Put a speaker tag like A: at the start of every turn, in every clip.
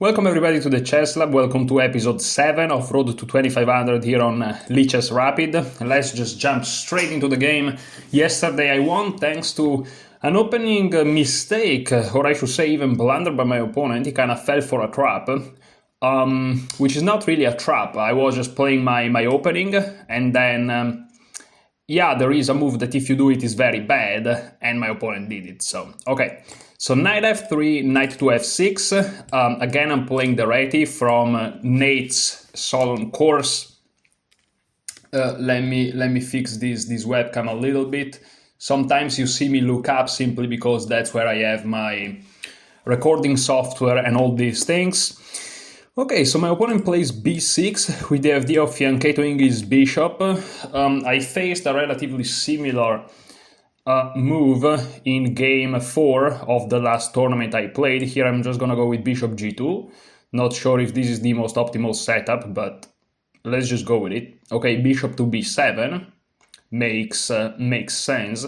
A: Welcome everybody to the Chess Lab, welcome to episode 7 of Road to 2500 here on Lichess Rapid. Let's just jump straight into the game. Yesterday I won thanks to an opening mistake, or I should say even blunder by my opponent. He kind of fell for a trap, which is not really a trap. I was just playing my opening and then... yeah, there is a move that if you do it is very bad, and my opponent did it, so, okay. So knight f3, knight to f6, again I'm playing the Reti from Nate's Solon course. Let me fix this webcam a little bit. Sometimes you see me look up simply because that's where I have my recording software and all these things. Okay, so my opponent plays b6 with the idea of fianchettoing his bishop. I faced a relatively similar move in game 4 of the last tournament I played. Here I'm just gonna go with bishop g2. Not sure if this is the most optimal setup, but let's just go with it. Okay, bishop to b7 makes sense.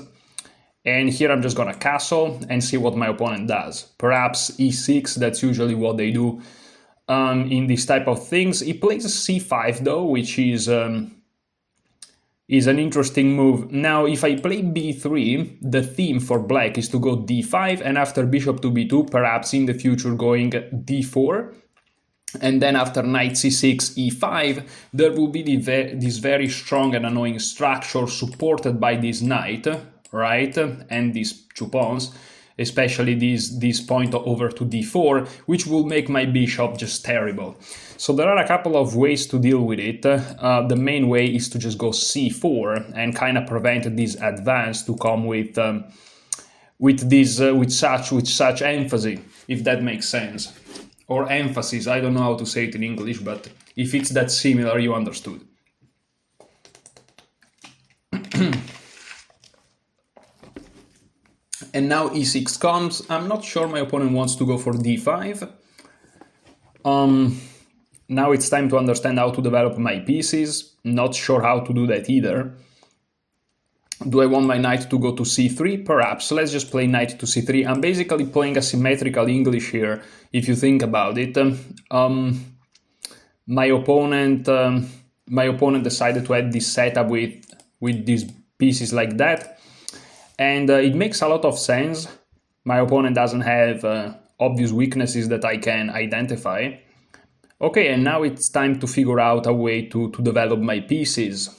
A: And here I'm just gonna castle and see what my opponent does. Perhaps e6, that's usually what they do in this type of things. He plays c5 though, which is an interesting move. Now, if I play b3, the theme for black is to go d5, and after bishop to b2, perhaps in the future going d4. And then after knight c6, e5, there will be this very strong and annoying structure supported by this knight, right? And these two pawns, especially this point over to d4, which will make my bishop just terrible. So there are a couple of ways to deal with it. The main way is to just go c4 and kind of prevent this advance to come with such emphasis, if that makes sense. Or emphasis, I don't know how to say it in English, but if it's that similar, you understood. And now e6 comes. I'm not sure my opponent wants to go for d5. Now it's time to understand how to develop my pieces. Not sure how to do that either. Do I want my knight to go to c3? Perhaps. Let's just play knight to c3. I'm basically playing asymmetrical English here, if you think about it. My opponent decided to add this setup with these pieces like that. And it makes a lot of sense. My opponent doesn't have obvious weaknesses that I can identify. Okay, and now it's time to figure out a way to develop my pieces.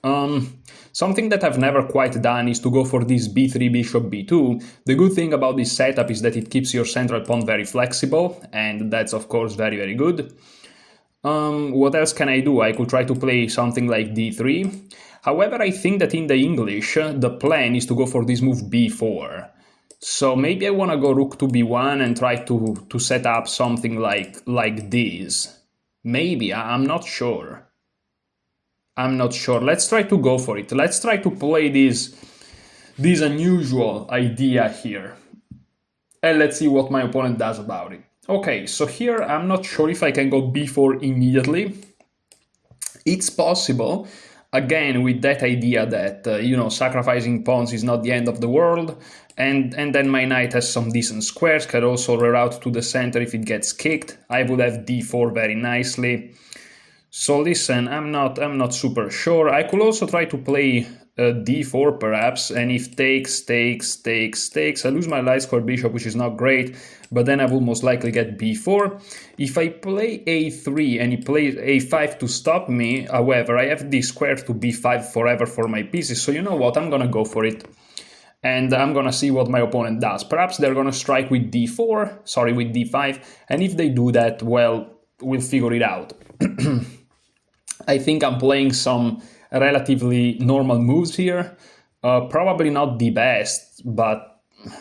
A: Something that I've never quite done is to go for this b3, bishop b2. The good thing about this setup is that it keeps your central pawn very flexible, and that's of course very, very good. What else can I do? I could try to play something like d3. However, I think that in the English, the plan is to go for this move b4. So maybe I want to go rook to b1 and try to set up something like this. Maybe, I'm not sure. I'm not sure. Let's try to go for it. Let's try to play this unusual idea here. And let's see what my opponent does about it. Okay, so here I'm not sure if I can go b4 immediately. It's possible. Again, with that idea that, sacrificing pawns is not the end of the world, and then my knight has some decent squares, can also reroute to the center if it gets kicked. I would have d4 very nicely. So listen, I'm not super sure. I could also try to play d4 perhaps, and if takes, I lose my light square bishop, which is not great, but then I will most likely get b4. If I play a3 and he plays a5 to stop me, however, I have this square to b5 forever for my pieces, so you know what, I'm gonna go for it. And I'm gonna see what my opponent does. Perhaps they're gonna strike with with d5, and if they do that, well, we'll figure it out. I think I'm playing some relatively normal moves here. Probably not the best, but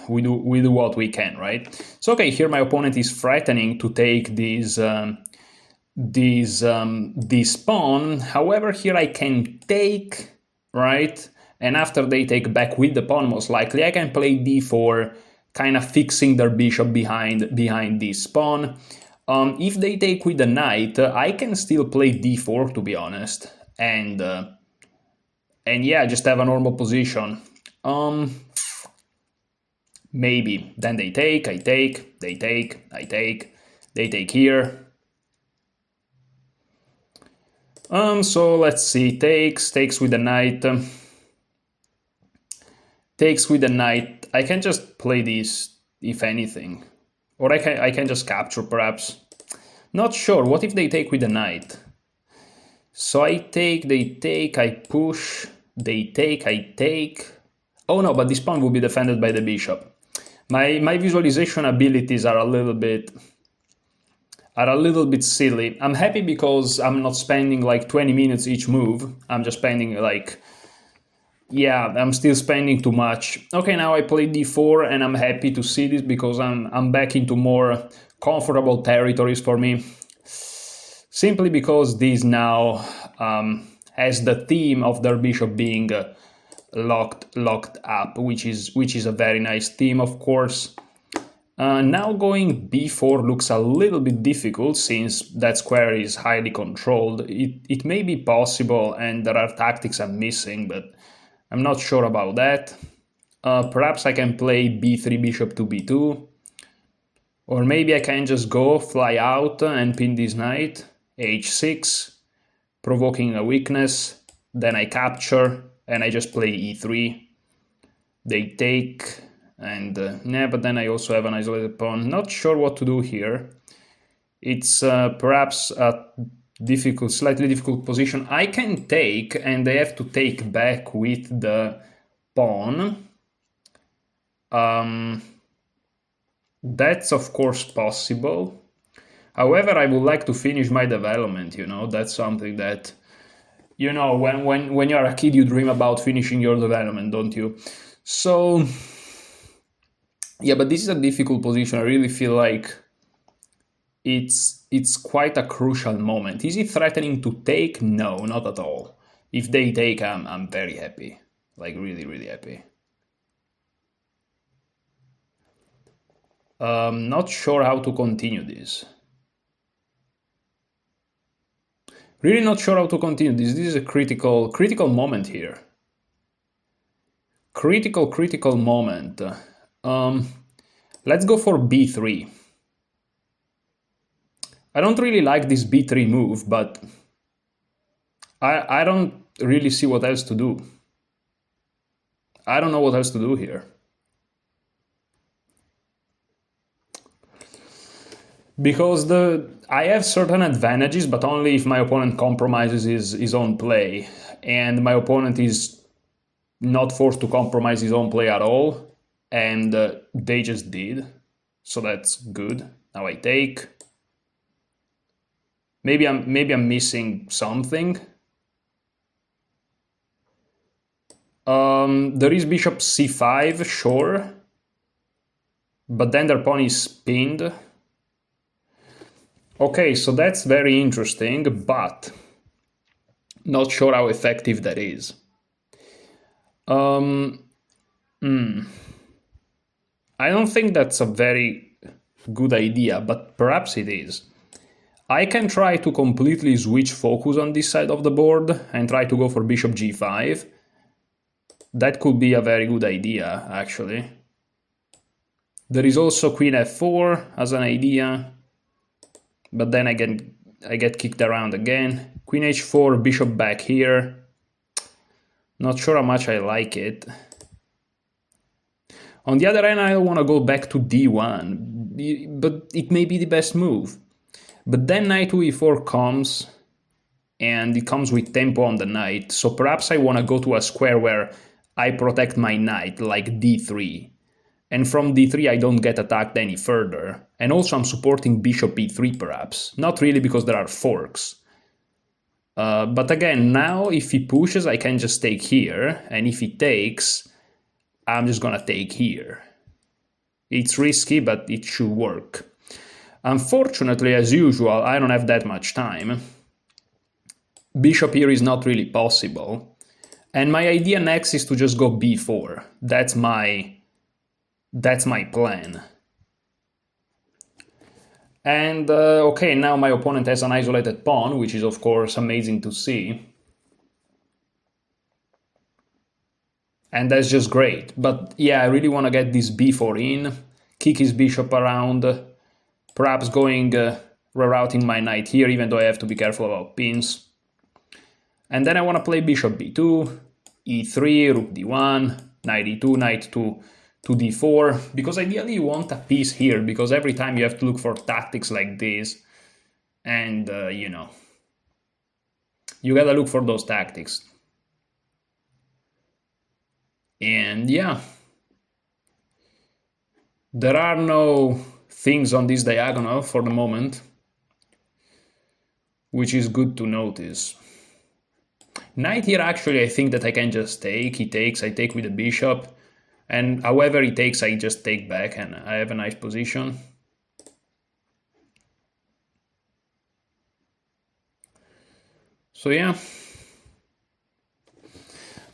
A: we do what we can, right? So okay, here my opponent is threatening to take this pawn. However, here I can take, right? And after they take back with the pawn, most likely I can play d4, kind of fixing their bishop behind this pawn. If they take with the knight, I can still play d4, to be honest, and yeah, just have a normal position. Maybe. Then they take, I take, they take, I take, They take here. So let's see, takes with the knight. Takes with the knight. I can just play this, if anything. Or I can just capture, perhaps. Not sure. What if they take with the knight? So I take, they take, I push, they take, I take. Oh no, but this pawn will be defended by the bishop. My visualization abilities are a little bit silly. I'm happy because I'm not spending like 20 minutes each move. I'm just spending like, yeah, I'm still spending too much. Okay, now I play d4 and I'm happy to see this because I'm back into more comfortable territories for me. Simply because this now has the theme of their bishop being locked up, which is a very nice theme, of course. Now going b4 looks a little bit difficult since that square is highly controlled. It may be possible and there are tactics I'm missing, but I'm not sure about that. Perhaps I can play b3 bishop to b2. Or maybe I can just go fly out and pin this knight, h6, provoking a weakness. Then I capture and I just play e3. They take, and yeah, but then I also have an isolated pawn. Not sure what to do here. It's perhaps a slightly difficult position. I can take, and they have to take back with the pawn. That's of course possible. However, I would like to finish my development, you know, that's something that, you know, when you're a kid, you dream about finishing your development, don't you? So, yeah, but this is a difficult position. I really feel like it's quite a crucial moment. Is he threatening to take? No, not at all. If they take, I'm very happy, like really, really happy. Not sure how to continue this. Really not sure how to continue this. This is a critical moment here. Critical moment. Let's go for b3. I don't really like this b3 move, but I don't really see what else to do. I don't know what else to do here. Because I have certain advantages, but only if my opponent compromises his own play. And my opponent is not forced to compromise his own play at all. And they just did. So that's good. Now I take. Maybe I'm missing something. There is bishop c5, sure. But then their pawn is pinned. Okay, so that's very interesting, but not sure how effective that is. I don't think that's a very good idea, but perhaps it is. I can try to completely switch focus on this side of the board and try to go for bishop g5. That could be a very good idea, actually. There is also queen f4 as an idea. But then I get kicked around again. Queen h4, bishop back here. Not sure how much I like it. On the other hand, I want to go back to d1, but it may be the best move. But then knight to e4 comes, and it comes with tempo on the knight. So perhaps I want to go to a square where I protect my knight, like d3. And from d3 I don't get attacked any further. And also I'm supporting bishop e3 perhaps. Not really because there are forks. But again, now if he pushes I can just take here. And if he takes, I'm just gonna take here. It's risky, but it should work. Unfortunately, as usual, I don't have that much time. Bishop here is not really possible. And my idea next is to just go b4. That's my plan. And okay, now my opponent has an isolated pawn, which is of course amazing to see. And that's just great. But yeah, I really want to get this b4 in, kick his bishop around, Perhaps going rerouting my knight here, even though I have to be careful about pins. And then I want to play bishop b2, e3, rook d1, knight e2, knight to d4, because ideally you want a piece here, because every time you have to look for tactics like this, and you know, you gotta look for those tactics. And yeah, there are no things on this diagonal for the moment, which is good to notice. Knight here, actually, I think that I can just take. He takes, I take with the bishop, and however he takes, I just take back, and I have a nice position. So yeah.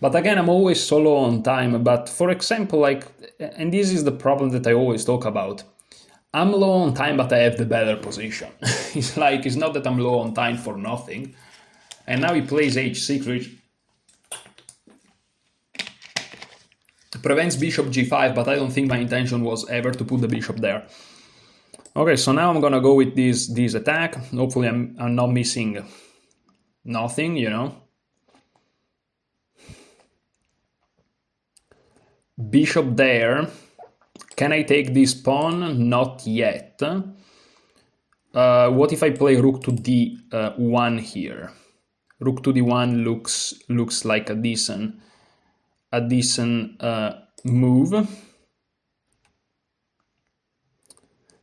A: But again, I'm always solo on time. But for example, like, and this is the problem that I always talk about. I'm low on time, but I have the better position. It's like, it's not that I'm low on time for nothing. And now he plays h6, which prevents bishop g5, but I don't think my intention was ever to put the bishop there. Okay, so now I'm gonna go with this attack. Hopefully I'm not missing nothing, you know. Bishop there. Can I take this pawn? Not yet. What if I play rook to d1 here? Rook to d1 looks like a decent move.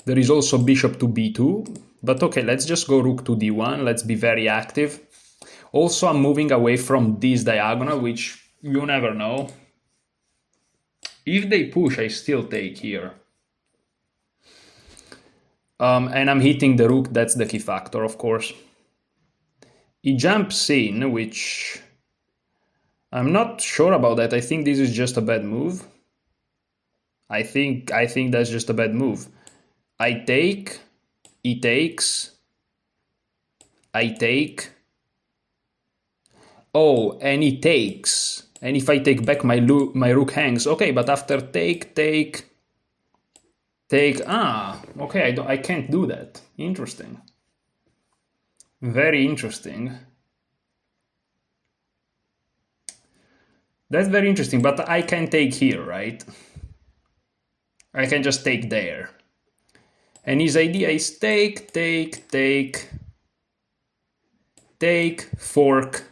A: There is also bishop to b2, but okay, let's just go rook to d1. Let's be very active. Also, I'm moving away from this diagonal, which you never know. If they push, I still take here. And I'm hitting the rook, that's the key factor, of course. He jumps in, which I'm not sure about that. I think this is just a bad move. I think that's just a bad move. I take, he takes, I take. Oh, and he takes. And if I take back, my rook hangs. Okay, but after take. Ah, okay, I can't do that. Interesting. Very interesting. That's very interesting, but I can take here, right? I can just take there. And his idea is take, fork.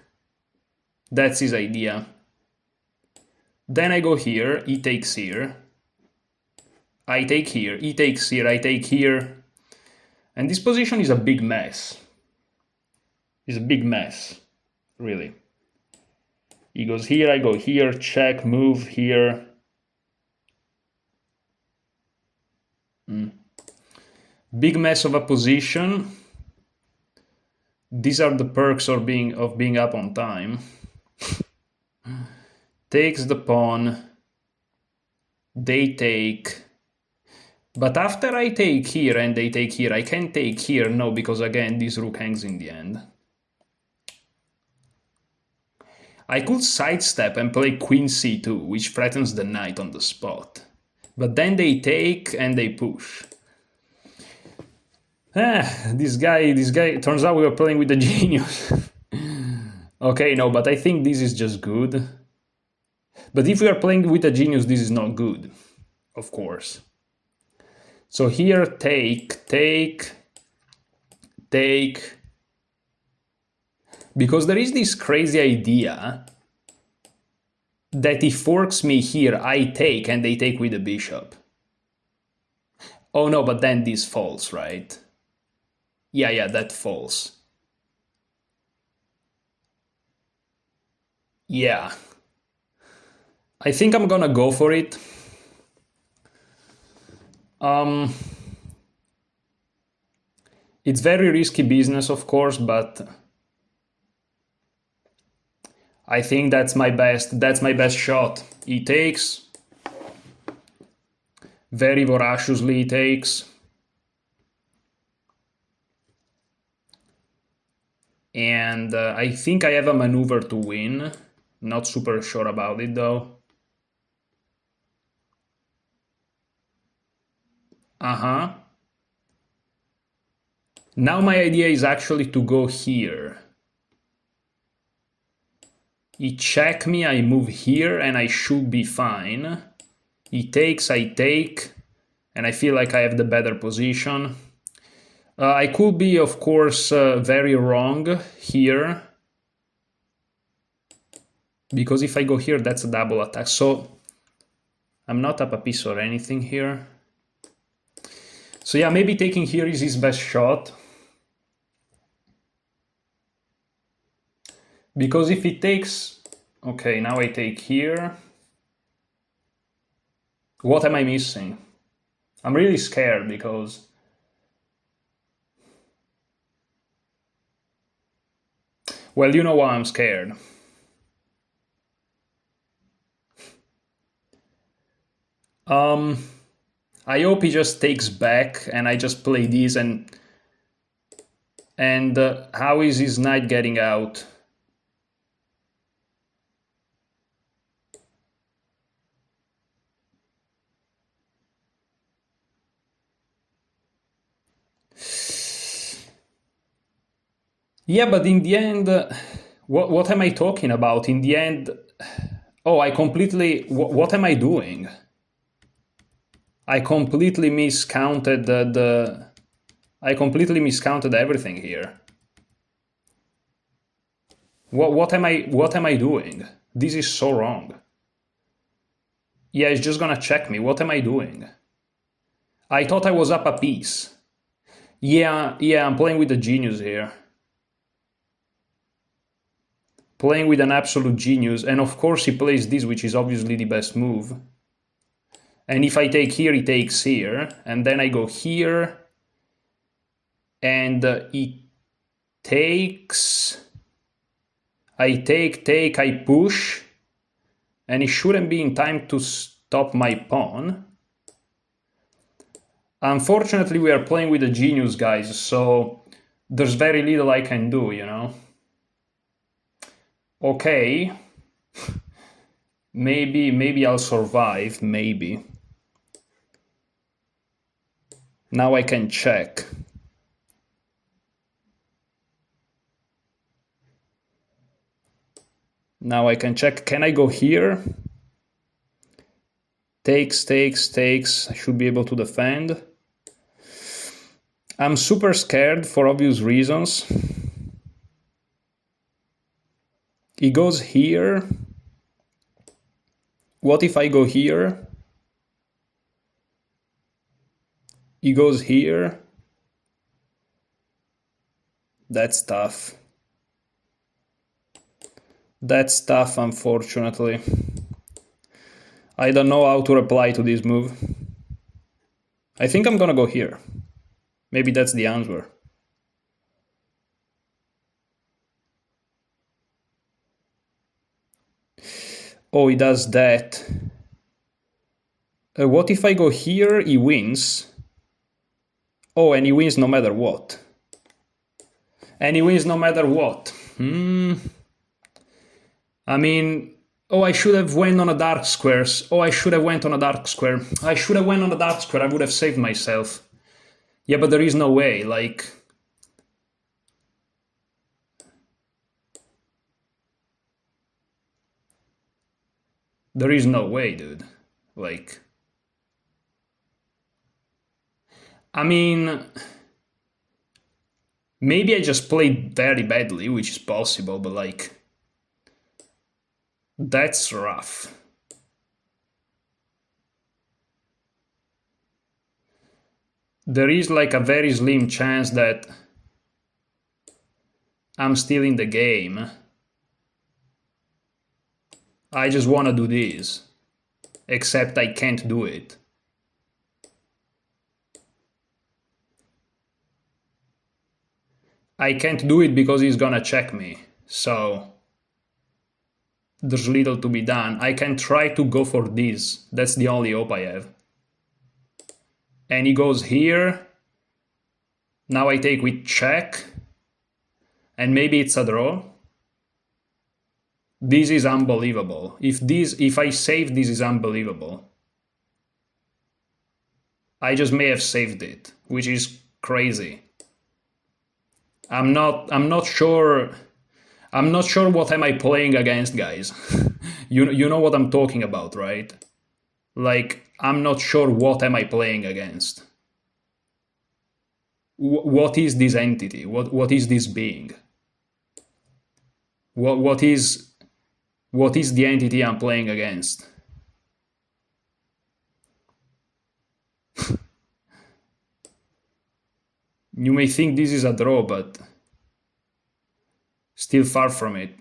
A: That's his idea. Then I go here, he takes here. I take here, he takes here, I take here. And this position is a big mess. It's a big mess, really. He goes here, I go here, check, move here. Big mess of a position. These are the perks of being up on time. Takes the pawn. They take. But after I take here and they take here, I can't take here, no, because again, this rook hangs in the end. I could sidestep and play queen c2, which threatens the knight on the spot. But then they take and they push. This guy, turns out we were playing with a genius. Okay, no, but I think this is just good. But if we are playing with a genius, this is not good, of course. So here, take. Because there is this crazy idea that he forks me here, I take, and they take with the bishop. Oh no, but then this falls, right? Yeah, that falls. Yeah. I think I'm gonna go for it. It's very risky business, of course, but I think that's my best shot. He takes. Very voraciously he takes. And I think I have a maneuver to win. Not super sure about it though. Now my idea is actually to go here. He check me, I move here, and I should be fine. He takes, I take, and I feel like I have the better position. I could be, of course, very wrong here, because if I go here, that's a double attack. So I'm not up a piece or anything here. So yeah, maybe taking here is his best shot. Because if he takes... Okay, now I take here. What am I missing? I'm really scared because... Well, you know why I'm scared. I hope he just takes back and I just play this and how is his knight getting out? Yeah, but in the end, what am I talking about? In the end, oh, I completely... What am I doing? I completely miscounted I completely miscounted everything here. What am I doing? This is so wrong. Yeah, it's just gonna check me. What am I doing? I thought I was up a piece. Yeah, I'm playing with a genius here. Playing with an absolute genius, and of course he plays this, which is obviously the best move. And if I take here, he takes here, and then I go here, and he takes... I take, I push, and it shouldn't be in time to stop my pawn. Unfortunately, we are playing with a genius, guys, so there's very little I can do, you know? Okay. Maybe I'll survive, maybe. Now I can check. Now I can check. Can I go here? Takes. I should be able to defend. I'm super scared for obvious reasons. He goes here. What if I go here? He goes here. That's tough. That's tough, unfortunately. I don't know how to reply to this move. I think I'm gonna go here. Maybe that's the answer. Oh, he does that. What if I go here? He wins. Oh, and he wins no matter what. And he wins no matter what. I mean, oh, I should have went on a dark squares. Oh, I should have went on a dark square. I should have went on a dark square. I would have saved myself. Yeah, but there is no way, like... There is no way, dude. Like... I mean... Maybe I just played very badly, which is possible, but like... That's rough. There is like a very slim chance that I'm still in the game. I just want to do this, except I can't do it. I can't do it because he's gonna check me, so there's little to be done. I can try to go for this, that's the only hope I have. And he goes here. Now I take with check. And maybe it's a draw. This is unbelievable. If I save, this is unbelievable. I just may have saved it, which is crazy. I'm not sure. I'm not sure what am I playing against, guys. You know what I'm talking about, right? Like, I'm not sure what am I playing against. What is this entity? What is this being? What is the entity I'm playing against? You may think this is a draw, but still far from it.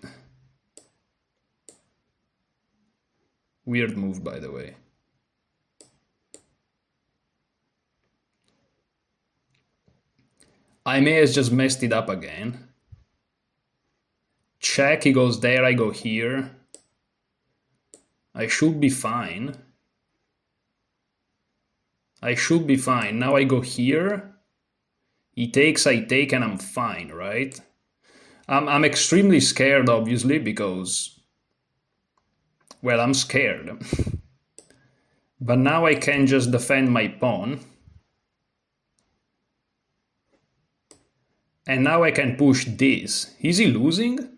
A: Weird move, by the way. I may have just messed it up again. Check, he goes there, I go here. I should be fine. I should be fine. Now I go here. He takes, I take, and I'm fine, right? I'm extremely scared, obviously, because, well, I'm scared. But now I can just defend my pawn. And now I can push this. Is he losing?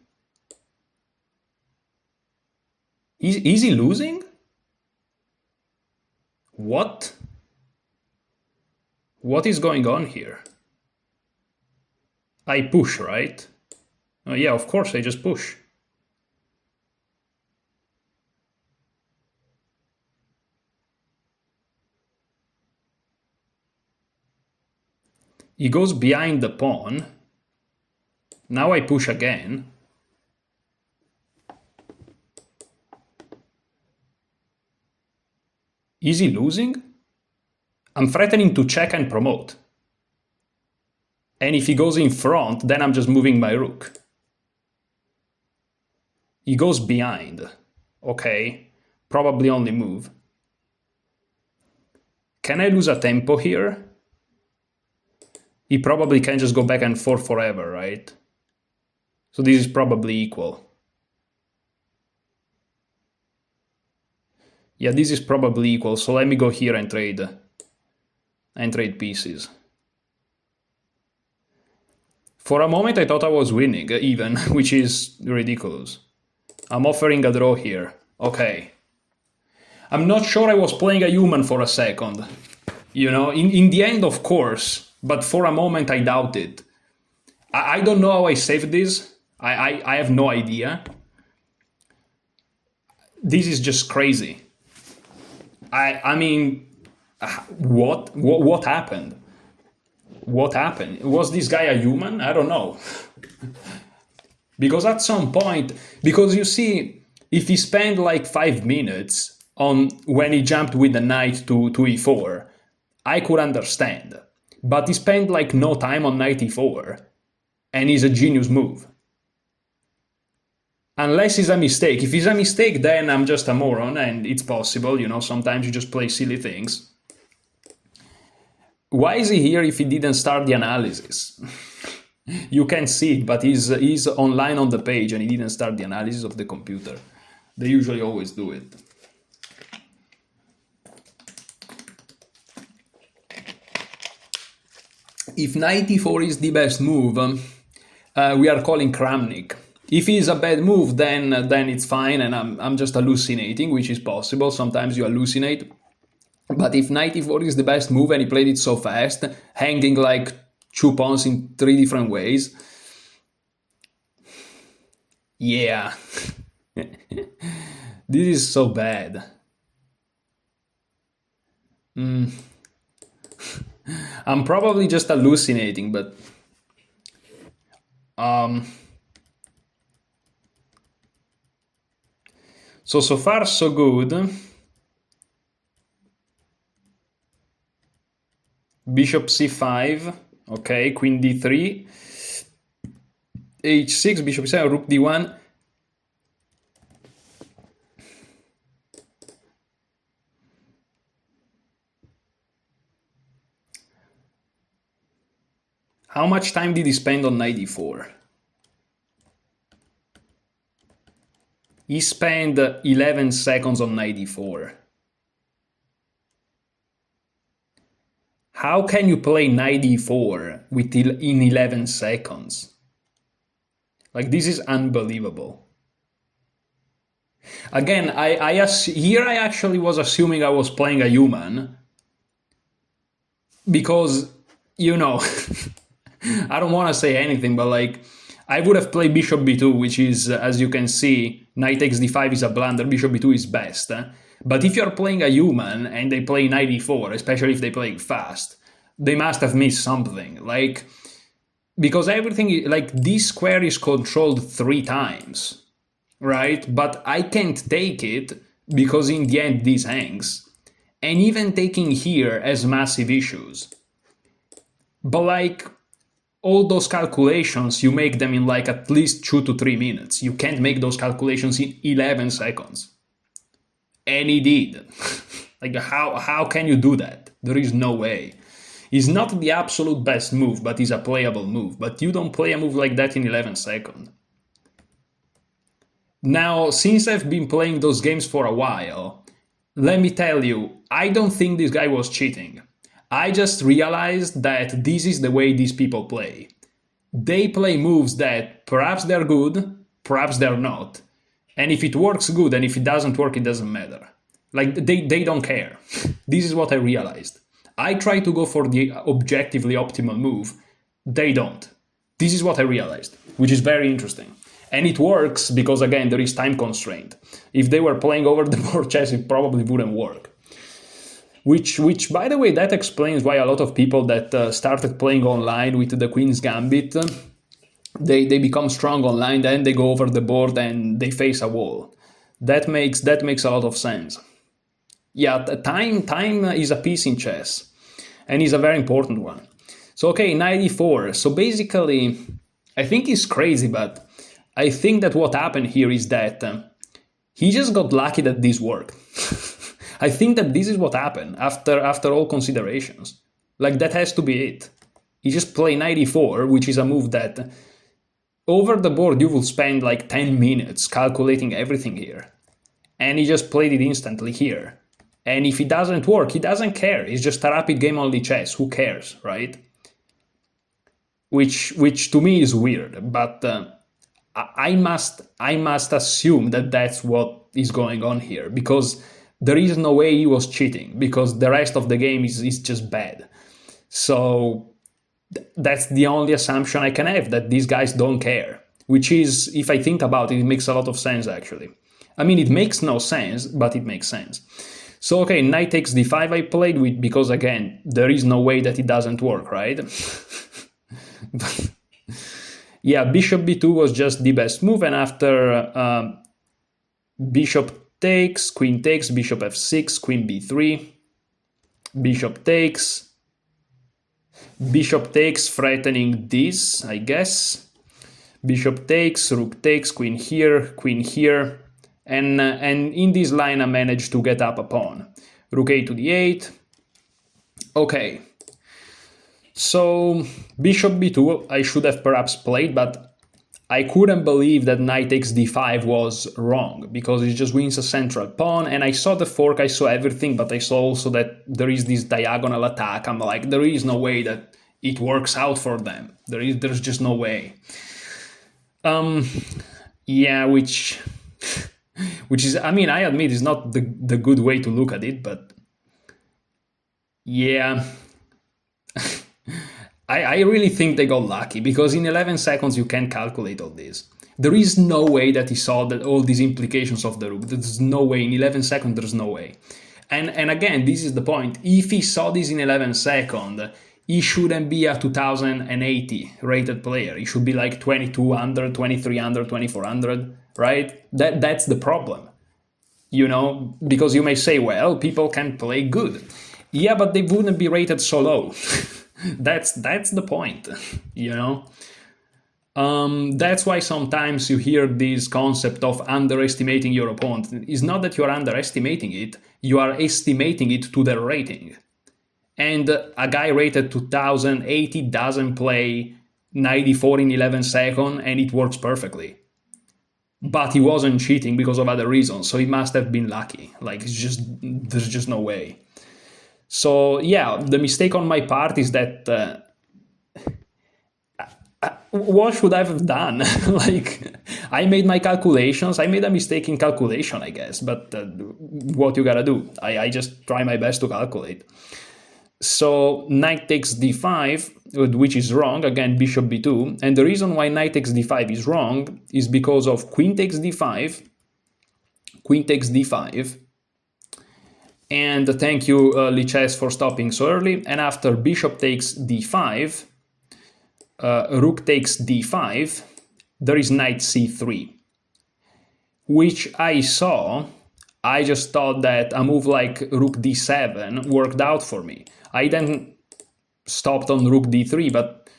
A: Is he losing? What? What is going on here? I push, right? Oh, yeah, of course, I just push. He goes behind the pawn. Now I push again. Is he losing? I'm threatening to check and promote. And if he goes in front, then I'm just moving my rook. He goes behind. Okay, probably only move. Can I lose a tempo here? He probably can just go back and forth forever, right? So this is probably equal. Yeah, this is probably equal, so let me go here and trade pieces. For a moment I thought I was winning, even, which is ridiculous. I'm offering a draw here. Okay. I'm not sure I was playing a human for a second. You know, in the end, of course, but for a moment I doubted. I don't know how I saved this. I have no idea. This is just crazy. I mean, what happened? What happened? Was this guy a human? I don't know. Because at some point, because you see, if he spent like 5 minutes on when he jumped with the knight to e4, I could understand. But he spent like no time on knight e4, and it's a genius move. Unless it's a mistake. If it's a mistake, then I'm just a moron, and it's possible, you know, sometimes you just play silly things. Why is he here if he didn't start the analysis? You can see it, but he's online on the page and he didn't start the analysis of the computer. They usually always do it. If knight e4 is the best move, we are calling Kramnik. If it's a bad move, then it's fine, and I'm just hallucinating, which is possible. Sometimes you hallucinate. But if knight e4 is the best move and he played it so fast, hanging like 2 pawns in 3 different ways, yeah. This is so bad. I'm probably just hallucinating, but so far so good. Bishop c5, okay, queen d3, h6, bishop e7, rook d1. How much time did he spend on knight d4? He spent 11 seconds on knight d4. How can you play knight e4 in 11 seconds? Like, this is unbelievable. Again, here I actually was assuming I was playing a human, because, you know, I don't want to say anything, but like, I would have played bishop b2, which is, as you can see, knight takes d5 is a blunder, bishop b2 is best. But if you're playing a human and they play knight e4, especially if they play fast, they must have missed something. Like, because everything, like, this square is controlled 3 times, right? But I can't take it because in the end this hangs. And even taking here has massive issues. But like, all those calculations, you make them in like at least 2 to 3 minutes. You can't make those calculations in 11 seconds. And he did. Like, how can you do that? There is no way. It's not the absolute best move, but it's a playable move. But you don't play a move like that in 11 seconds. Now, since I've been playing those games for a while, let me tell you, I don't think this guy was cheating. I just realized that this is the way these people play. They play moves that perhaps they're good, perhaps they're not. And if it works, good, and if it doesn't work, it doesn't matter. Like, they don't care. This is what I realized. I try to go for the objectively optimal move. They don't. This is what I realized, which is very interesting. And it works because, again, there is time constraint. If they were playing over the board chess, it probably wouldn't work. Which, by the way, that explains why a lot of people that started playing online with the Queen's Gambit, they become strong online, then they go over the board and they face a wall. That makes a lot of sense. Yeah, time is a piece in chess, and is a very important one. So, okay, knight e4. So basically, I think it's crazy, but I think that what happened here is that he just got lucky that this worked. I think that this is what happened after all considerations. Like, that has to be it. He just played knight e4, which is a move that over the board you will spend like 10 minutes calculating everything here. And he just played it instantly here. And if it doesn't work, he doesn't care. It's just a rapid game only chess. Who cares, right? Which to me is weird, but I must assume that that's what is going on here, because there is no way he was cheating, because the rest of the game is just bad. So that's the only assumption I can have, that these guys don't care, which is, if I think about it, it makes a lot of sense, actually. I mean, it makes no sense, but it makes sense. So, okay, knight takes d5 I played with, because, again, there is no way that it doesn't work, right? Yeah, bishop b2 was just the best move, and after bishop takes, bishop f6, queen b3, bishop takes, threatening this, I guess. Bishop takes, rook takes, queen here, and in this line I managed to get up a pawn. Rook a to d8. Okay. So bishop b2 I should have perhaps played, but I couldn't believe that knight takes d5 was wrong, because it just wins a central pawn, and I saw the fork, I saw everything, but I saw also that there is this diagonal attack. I'm like, there is no way that it works out for them. There's just no way. Yeah, which is, I mean, I admit is not the good way to look at it, but yeah. I really think they got lucky, because in 11 seconds you can calculate all this. There is no way that he saw that all these implications of the rook. There's no way. In 11 seconds, there's no way. And again, this is the point. If he saw this in 11 seconds, he shouldn't be a 2080 rated player. He should be like 2200, 2300, 2400, right? That's the problem. You know, because you may say, well, people can play good. Yeah, but they wouldn't be rated so low. That's the point, you know. That's why sometimes you hear this concept of underestimating your opponent. It's not that you are underestimating it, you are estimating it to their rating. And a guy rated 2080 doesn't play 94 in 11 seconds, and it works perfectly. But he wasn't cheating because of other reasons, so he must have been lucky. Like, there's just no way. So yeah, the mistake on my part is that what should I have done? Like, I made my calculations. I made a mistake in calculation, I guess. But what you gotta do? I just try my best to calculate. So knight takes d5, which is wrong. Again, bishop b2. And the reason why knight takes d5 is wrong is because of queen takes d5, queen takes d5. And thank you, Lichess, for stopping so early. And after bishop takes d5, rook takes d5, there is knight c3, which I saw. I just thought that a move like rook d7 worked out for me. I then stopped on rook d3, but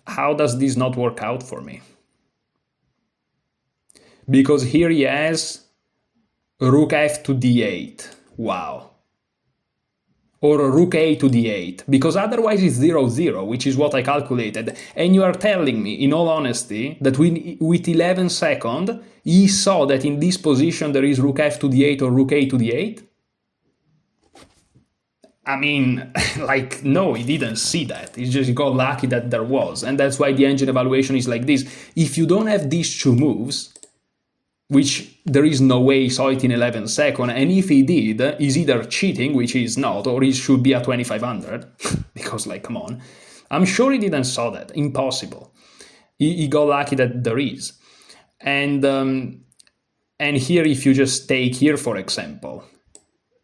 A: how does this not work out for me? Because here he has rook f to d8. Wow. Or rook a to d8, because otherwise it's 0-0, which is what I calculated. And you are telling me, in all honesty, that with 11 seconds, he saw that in this position there is rook f to d8 or rook a to d8? I mean, like, no, he didn't see that. He just got lucky that there was. And that's why the engine evaluation is like this. If you don't have these two moves, which there is no way he saw it in 11 seconds, and if he did, he's either cheating, which he's not, or he should be at 2500, because, like, come on. I'm sure he didn't saw that. Impossible. He got lucky that there is. And here, if you just take here, for example,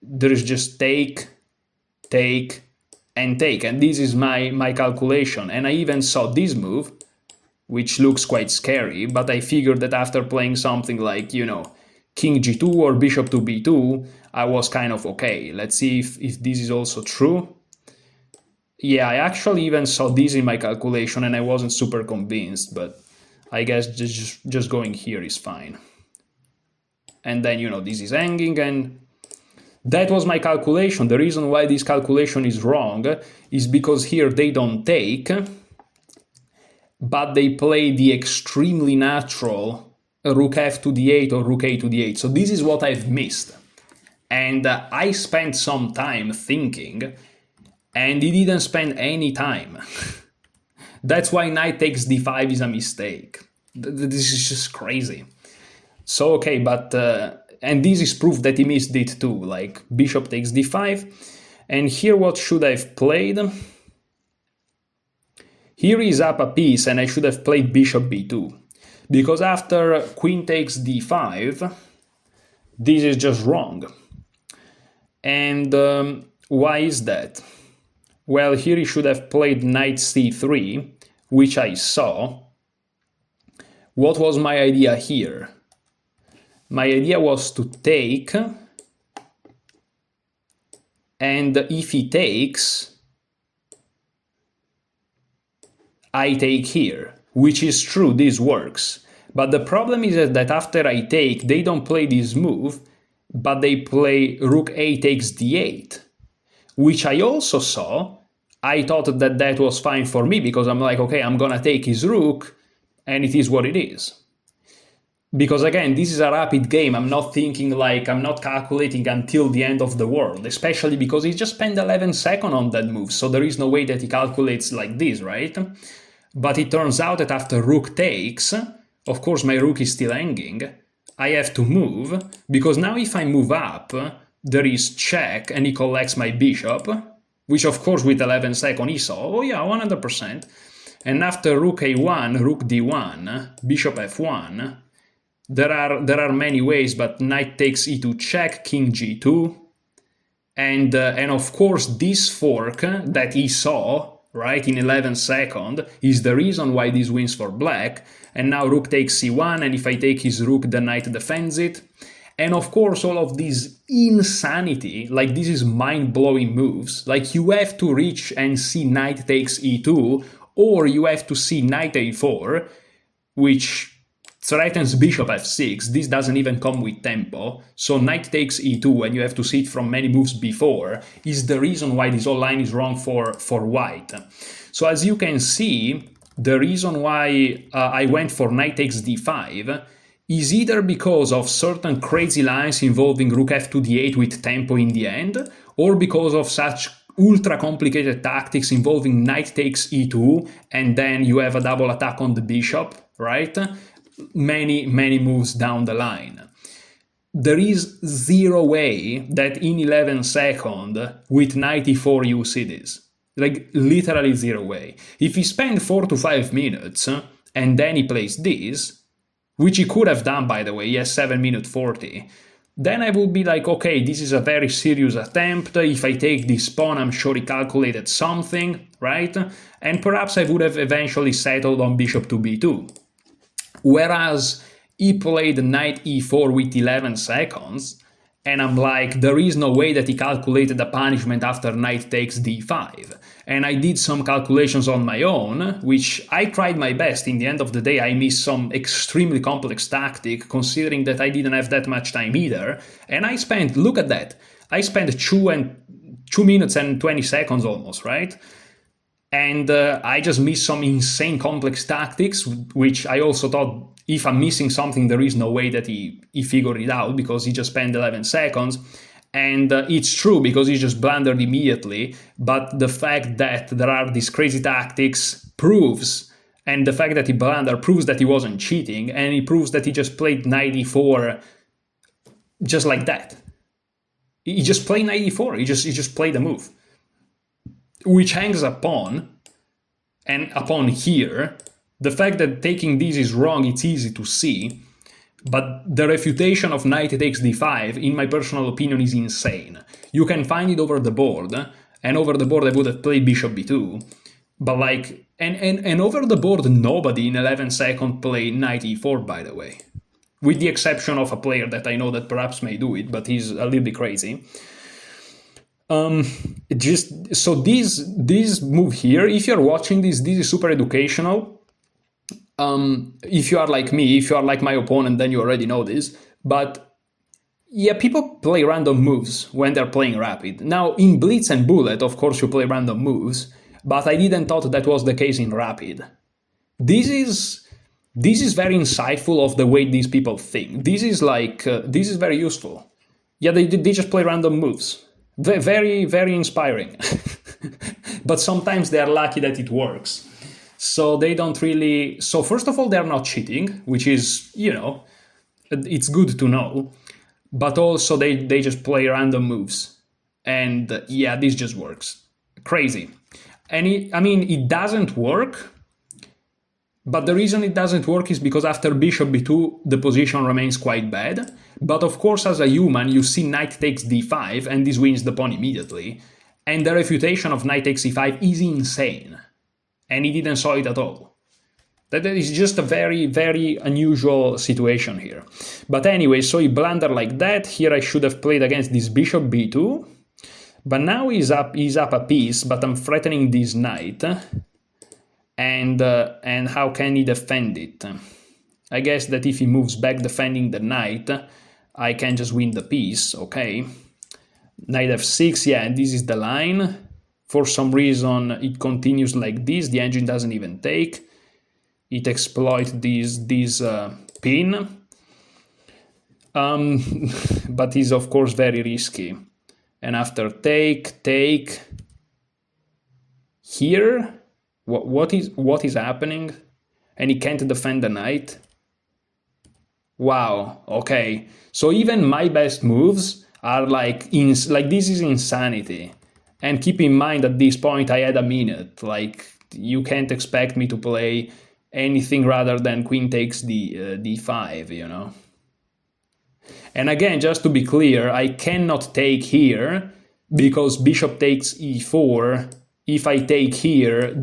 A: there is just take, and take. And this is my calculation. And I even saw this move, which looks quite scary, but I figured that after playing something like, you know, king g2 or bishop to b2, I was kind of okay. Let's see if this is also true. Yeah, I actually even saw this in my calculation and I wasn't super convinced, but I guess just going here is fine. And then, you know, this is hanging, and that was my calculation. The reason why this calculation is wrong is because here they don't take, but they play the extremely natural rook f to d8 or rook a to d8. So this is what I've missed. And I spent some time thinking, and he didn't spend any time. That's why knight takes d5 is a mistake. This is just crazy. So, okay, but... and this is proof that he missed it too, like bishop takes d5. And here what should I have played? Here is up a piece, and I should have played bishop b2, because after queen takes d5, this is just wrong. And why is that? Well, here he should have played knight c3, which I saw. What was my idea here? My idea was to take, and if he takes, I take here, which is true, this works. But the problem is that after I take, they don't play this move, but they play rook a takes d8, which I also saw. I thought that that was fine for me, because I'm like, okay, I'm gonna take his rook, and it is what it is. Because again, this is a rapid game. I'm not thinking, like, I'm not calculating until the end of the world, especially because he just spent 11 seconds on that move, so there is no way that he calculates like this, right? But it turns out that after rook takes, of course my rook is still hanging, I have to move, because now if I move up, there is check and he collects my bishop, which of course with 11 seconds he saw, oh yeah, 100%. And after rook a1, rook d1, bishop f1, there are many ways, but knight takes e2 check, king g2, and of course this fork that he saw, right, in 11 seconds, is the reason why this wins for black. And now rook takes c1, and if I take his rook, the knight defends it. And of course all of this insanity, like this is mind-blowing moves, like you have to reach and see knight takes e2, or you have to see knight a4, which threatens bishop f6. This doesn't even come with tempo, so knight takes e2, and you have to see it from many moves before, is the reason why this whole line is wrong for white. So as you can see, the reason why I went for knight takes d5 is either because of certain crazy lines involving rook f2 d8 with tempo in the end, or because of such ultra complicated tactics involving knight takes e2 and then you have a double attack on the bishop, right? Many moves down the line. There is zero way that in 11 seconds with knight e4 you see this. Like literally zero way. If he spent 4 to 5 minutes and then he plays this, which he could have done, by the way, he has 7 minutes 40, then I would be like, okay, this is a very serious attempt. If I take this pawn, I'm sure he calculated something, right? And perhaps I would have eventually settled on bishop to b2. Whereas he played knight e4 with 11 seconds, and I'm like, there is no way that he calculated the punishment after knight takes d5. And I did some calculations on my own, which I tried my best. In the end of the day, I missed some extremely complex tactic, considering that I didn't have that much time either. And I spent, look at that, I spent 2 minutes and 20 seconds almost, right? And I just missed some insane complex tactics, which I also thought, if I'm missing something, there is no way that he figured it out, because he just spent 11 seconds. And it's true, because he just blundered immediately, but the fact that there are these crazy tactics proves, and the fact that he blundered proves that he wasn't cheating, and it proves that he just played knight e4 just like that. He just played knight e4, he just played a move, which hangs a pawn, and a pawn here. The fact that taking this is wrong, it's easy to see, but the refutation of knight takes d5, in my personal opinion, is insane. You can find it over the board, and over the board I would have played bishop b2, but like, and over the board nobody in 11 seconds played knight e4, by the way. With the exception of a player that I know that perhaps may do it, but he's a little bit crazy. Just, so this move here, if you're watching this is super educational. If you are like me, if you are like my opponent, then you already know this. But yeah, people play random moves when they're playing rapid. Now, in Blitz and Bullet, of course, you play random moves, but I didn't thought that was the case in rapid. This is very insightful of the way these people think. This is like, this is very useful. Yeah, they just play random moves. Very, very inspiring. But sometimes they are lucky that it works. So they don't really... So first of all, they're not cheating, which is, you know, it's good to know. But also they just play random moves. And yeah, this just works. Crazy. And it doesn't work. But the reason it doesn't work is because after bishop b2, the position remains quite bad. But of course, as a human, you see knight takes d5, and this wins the pawn immediately. And the refutation of knight takes e5 is insane. And he didn't saw it at all. That is just a very, very unusual situation here. But anyway, so he blundered like that. Here I should have played against this bishop b2. But now he's up a piece, but I'm threatening this knight. And how can he defend it? I guess that if he moves back defending the knight, I can just win the piece, okay? Knight f6, yeah, and this is the line. For some reason, it continues like this. The engine doesn't even take. It exploits this pin. But is, of course, very risky. And after take, here, what is happening? And he can't defend the knight. Wow, okay. So even my best moves are like this is insanity. And keep in mind at this point I had a minute. Like, you can't expect me to play anything rather than queen takes d5, you know. And again, just to be clear, I cannot take here because bishop takes e4. If I take here,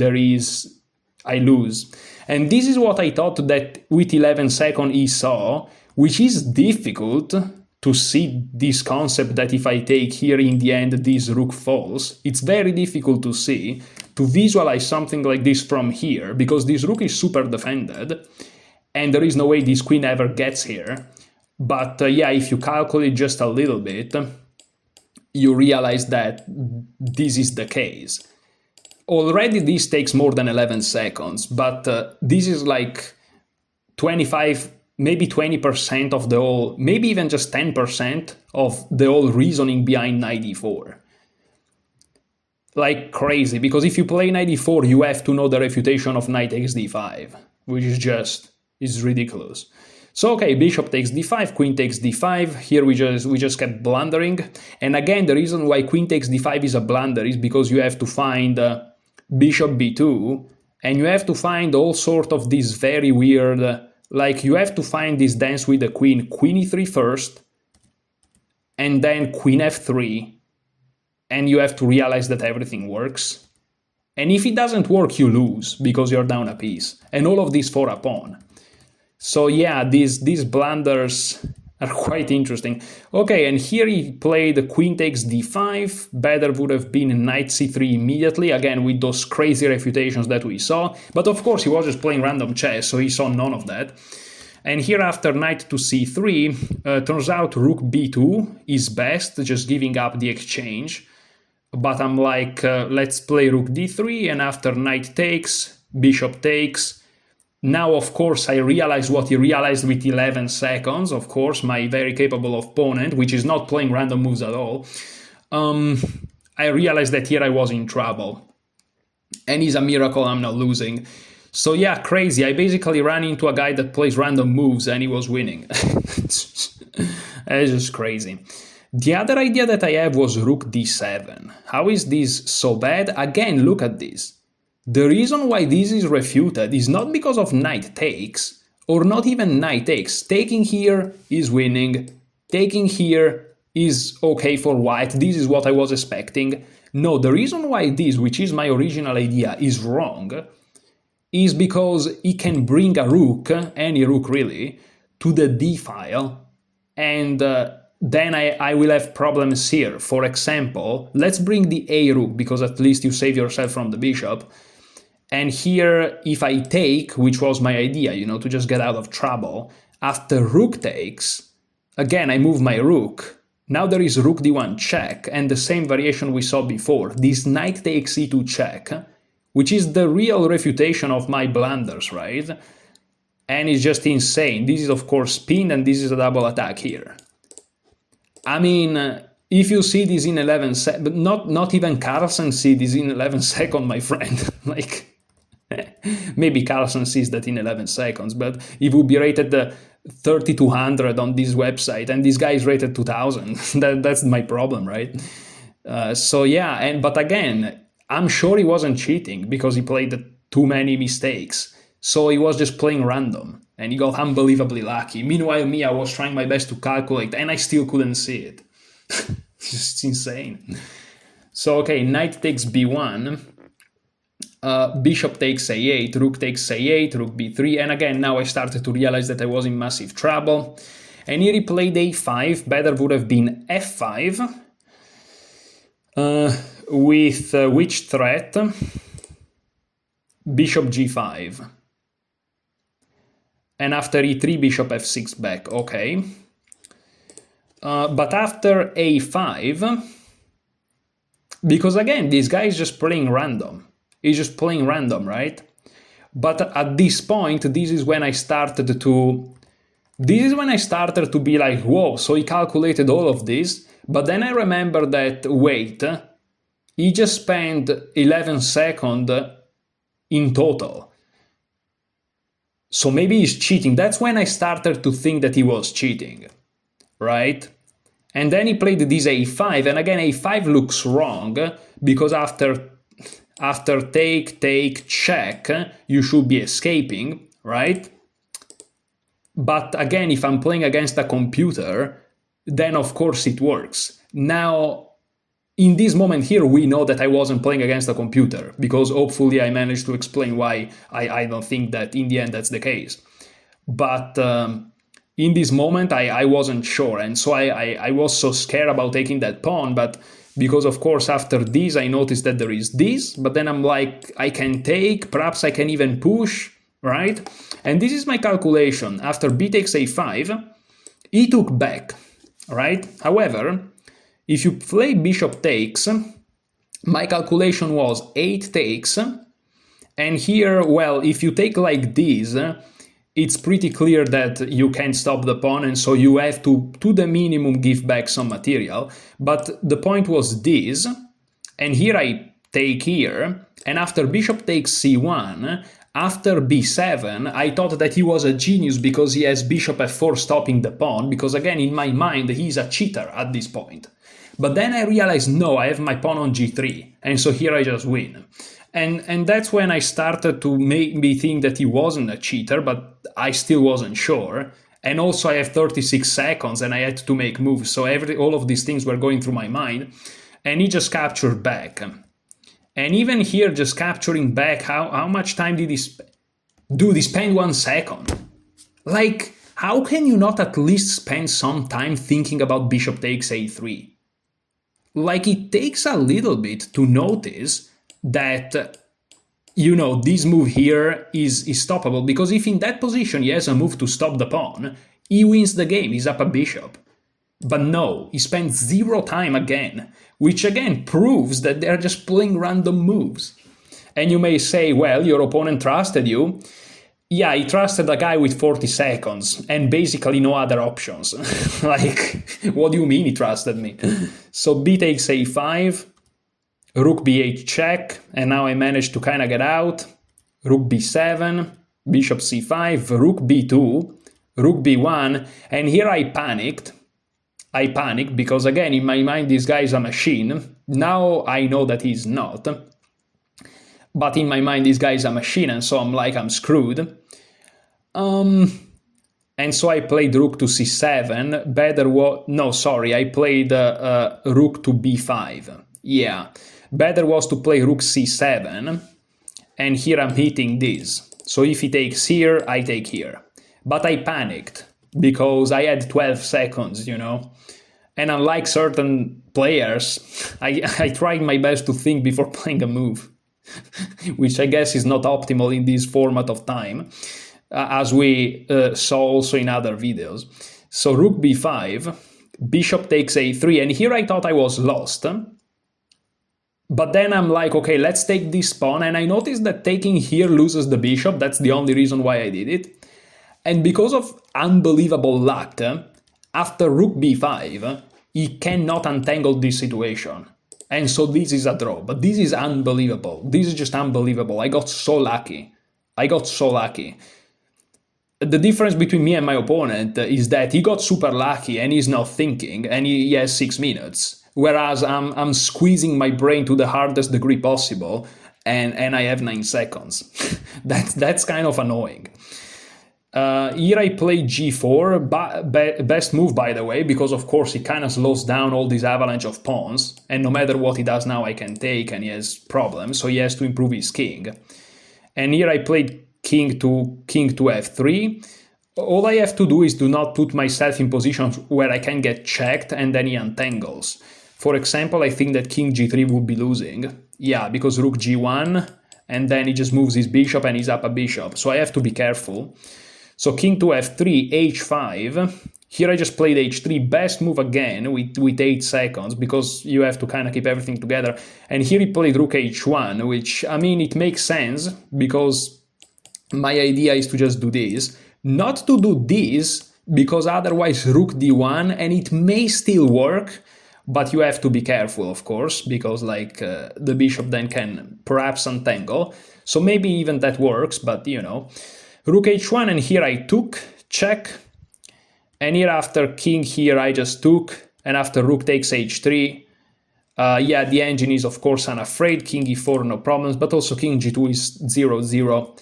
A: I lose. And this is what I thought that with 11 seconds he saw, which is difficult to see this concept that if I take here, in the end, this rook falls. It's very difficult to see, to visualize something like this from here, because this rook is super defended, and there is no way this queen ever gets here. But yeah, if you calculate just a little bit, you realize that this is the case. Already this takes more than 11 seconds, but this is like 25 maybe 20% of the whole, maybe even just 10% of the whole reasoning behind knight e4. Like crazy, because if you play knight e4, you have to know the refutation of knight takes d5, which is ridiculous. So okay, bishop takes d5, queen takes d5. Here we just kept blundering. And again, the reason why queen takes d5 is a blunder is because you have to find bishop b2, and you have to find all sort of these very weird, like you have to find this dance with the queen e3 first, and then queen f3, and you have to realize that everything works. And if it doesn't work, you lose, because you're down a piece. And all of this for a pawn. So yeah, these blunders are quite interesting. Okay, and here he played queen takes d5. Better would have been knight c3 immediately, again with those crazy refutations that we saw. But of course he was just playing random chess, so he saw none of that. And here after knight to c3, turns out rook b2 is best, just giving up the exchange. But I'm like, let's play rook d3, and after knight takes, bishop takes. Now, of course, I realized what he realized with 11 seconds, of course, my very capable opponent, which is not playing random moves at all. I realized that here I was in trouble. And it's a miracle I'm not losing. So yeah, crazy. I basically ran into a guy that plays random moves and he was winning. It's just crazy. The other idea that I have was rook d7. How is this so bad? Again, look at this. The reason why this is refuted is not because of knight takes, or not even knight takes. Taking here is winning. Taking here is okay for white. This is what I was expecting. No, the reason why this, which is my original idea, is wrong is because he can bring a rook, any rook really, to the d file, and then I will have problems here. For example, let's bring the a rook, because at least you save yourself from the bishop. And here, if I take, which was my idea, to just get out of trouble, after rook takes, again, I move my rook. Now there is rook d1 check, and the same variation we saw before, this knight takes e2 check, which is the real refutation of my blunders, right? And it's just insane. This is, of course, pinned, and this is a double attack here. I mean, if you see this in 11 seconds, but not even Carlsen see this in 11 seconds, my friend. Like, maybe Carlsen sees that in 11 seconds, but it would be rated 3,200 on this website, and this guy is rated 2,000. That's my problem, right? So yeah, but again, I'm sure he wasn't cheating because he played too many mistakes. So he was just playing random, and he got unbelievably lucky. Meanwhile, me, I was trying my best to calculate, and I still couldn't see it. It's just insane. So okay, knight takes b1. Bishop takes a8, rook takes a8, rook b3, and again, now I started to realize that I was in massive trouble. And here he played a5, better would have been f5, with which threat? Bishop g5. And after e3, bishop f6 back, okay. But after a5, because again, this guy is just playing random. He's just playing random, right? But at this point, this is when I started to be like, whoa, so he calculated all of this. But then I remember that, wait, he just spent 11 seconds in total. So maybe he's cheating. That's when I started to think that he was cheating, right? And then he played this a5, and again, a5 looks wrong, because after take, check, you should be escaping, right? But again, if I'm playing against a computer, then of course it works. Now, in this moment here, we know that I wasn't playing against a computer, because hopefully I managed to explain why I don't think that in the end that's the case. But in this moment, I wasn't sure, and so I was so scared about taking that pawn, but because of course after this I noticed that there is this, but then I'm like, I can take, perhaps I can even push, right? And this is my calculation. After b takes a5, he took back, right? However, if you play bishop takes, my calculation was 8 takes, and here, well, if you take like this, it's pretty clear that you can't stop the pawn, and so you have to the minimum, give back some material. But the point was this, and here I take here, and after bishop takes c1, after b7, I thought that he was a genius because he has bishop f4 stopping the pawn, because again, in my mind, he's a cheater at this point. But then I realized, no, I have my pawn on g3, and so here I just win. And that's when I started to make me think that he wasn't a cheater, but I still wasn't sure. And also I have 36 seconds and I had to make moves, so all of these things were going through my mind. And he just captured back. And even here, just capturing back, how much time did he spend? Dude, he spent 1 second. Like, how can you not at least spend some time thinking about bishop takes a3? Like, it takes a little bit to notice that, you know, this move here is stoppable, because if in that position he has a move to stop the pawn, he wins the game, he's up a bishop. But no, he spends 0 time again, which again proves that they're just playing random moves. And you may say, well, your opponent trusted you. Yeah, he trusted a guy with 40 seconds and basically no other options. Like, what do you mean he trusted me? So b takes a5, rook b8 check, and now I managed to kind of get out. Rook b7, bishop c5, rook b2, rook b1, and here I panicked. I panicked because, again, in my mind, this guy is a machine. Now I know that he's not. But in my mind, this guy is a machine, and so I'm like, I'm screwed. And so I played rook to c7. I played rook to b5. Yeah, better was to play rook c7. And here I'm hitting this. So if he takes here, I take here. But I panicked because I had 12 seconds, you know. And unlike certain players, I tried my best to think before playing a move, which I guess is not optimal in this format of time, as we saw also in other videos. So rook b5, bishop takes a3, and here I thought I was lost. But then I'm like, okay, let's take this pawn, and I noticed that taking here loses the bishop. That's the only reason why I did it. And because of unbelievable luck, after rook b5, he cannot untangle this situation. And so this is a draw. But this is unbelievable. This is just unbelievable. I got so lucky. The difference between me and my opponent is that he got super lucky and he's not thinking, and he has 6 minutes. Whereas I'm squeezing my brain to the hardest degree possible, and I have 9 seconds. That's kind of annoying. Here I play g4, best move, by the way, because of course he kind of slows down all this avalanche of pawns, and no matter what he does now I can take, and he has problems, so he has to improve his king. And here I played king to f3. All I have to do is to not put myself in positions where I can get checked and then he untangles. For example, I think that king g3 would be losing. Yeah, because rook g1, and then he just moves his bishop and he's up a bishop, so I have to be careful. So king to f3, h5. Here I just played h3, best move again with 8 seconds, because you have to kind of keep everything together. And here he played rook h1, which, I mean, it makes sense, because my idea is to just do this. Not to do this, because otherwise rook d1, and it may still work, but you have to be careful, of course, because like the bishop then can perhaps untangle. So maybe even that works, but you know. Rook h1, and here I took, check. And here after king here I just took, and after rook takes h3, yeah, the engine is of course unafraid, king e4, no problems, but also king g2 is 0-0.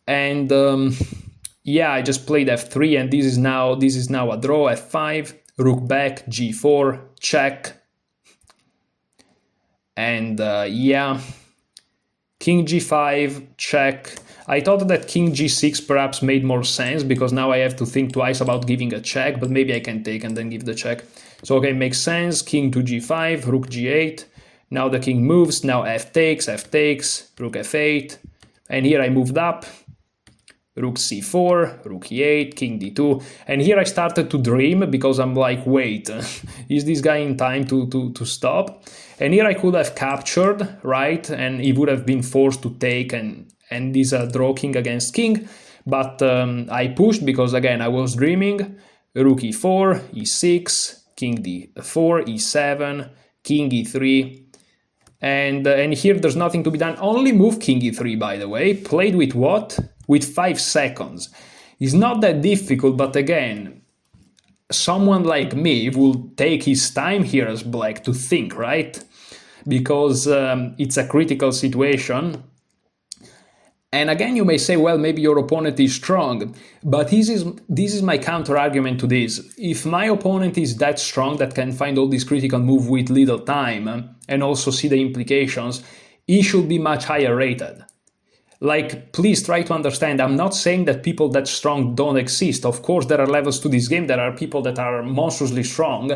A: And yeah, I just played f3, and this is now a draw. F5, rook back, g4, check. And yeah, king g5, check. I thought that king g6 perhaps made more sense, because now I have to think twice about giving a check, but maybe I can take and then give the check. So okay, makes sense. King to g5, rook g8. Now the king moves, now f takes, rook f8. And here I moved up. Rook c4, rook e8, king d2. And here I started to dream, because I'm like, wait, is this guy in time to stop? And here I could have captured, right? And he would have been forced to take, and this draw king against king. But I pushed because, again, I was dreaming. Rook e4, e6, king d4, e7, king e3. And here there's nothing to be done. Only move king e3, by the way. Played with what? With 5 seconds. It's not that difficult, but again, someone like me will take his time here as black to think, right? Because it's a critical situation. And again, you may say, well, maybe your opponent is strong, but this is my counter argument to this. If my opponent is that strong that can find all these critical moves with little time and also see the implications, he should be much higher rated. Like, please try to understand, I'm not saying that people that strong don't exist. Of course, there are levels to this game. There are people that are monstrously strong,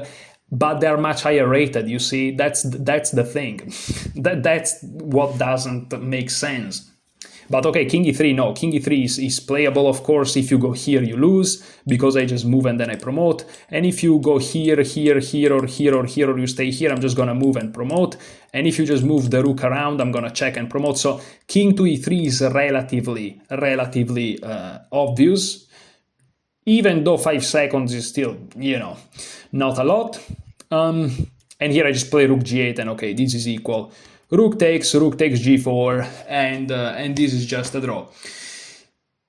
A: but they're much higher rated, you see. That's the thing. That's what doesn't make sense. But okay, king e3, no, king e3 is playable, of course. If you go here, you lose, because I just move and then I promote. And if you go here, here, here, or here, or here, or you stay here, I'm just gonna move and promote. And if you just move the rook around, I'm gonna check and promote. So king to e3 is relatively obvious, even though 5 seconds is still, you know, not a lot. And here I just play rook g8, and okay, this is equal. Rook takes g4, and this is just a draw.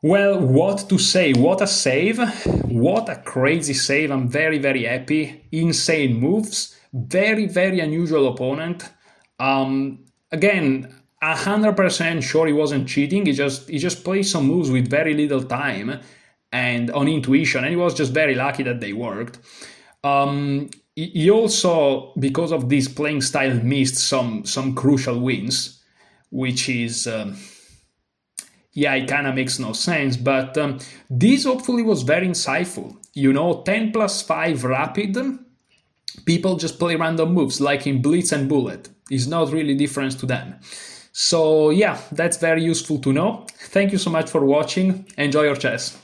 A: Well, what to say? What a save. What a crazy save. I'm very, very happy. Insane moves. Very, very unusual opponent. Again, 100% sure he wasn't cheating. He just played some moves with very little time and on intuition, and he was just very lucky that they worked. He also, because of this playing style, missed some crucial wins, which is, yeah, it kind of makes no sense. But this hopefully was very insightful. You know, 10 plus 5 rapid, people just play random moves, like in Blitz and Bullet. It's not really different to them. So yeah, that's very useful to know. Thank you so much for watching. Enjoy your chess.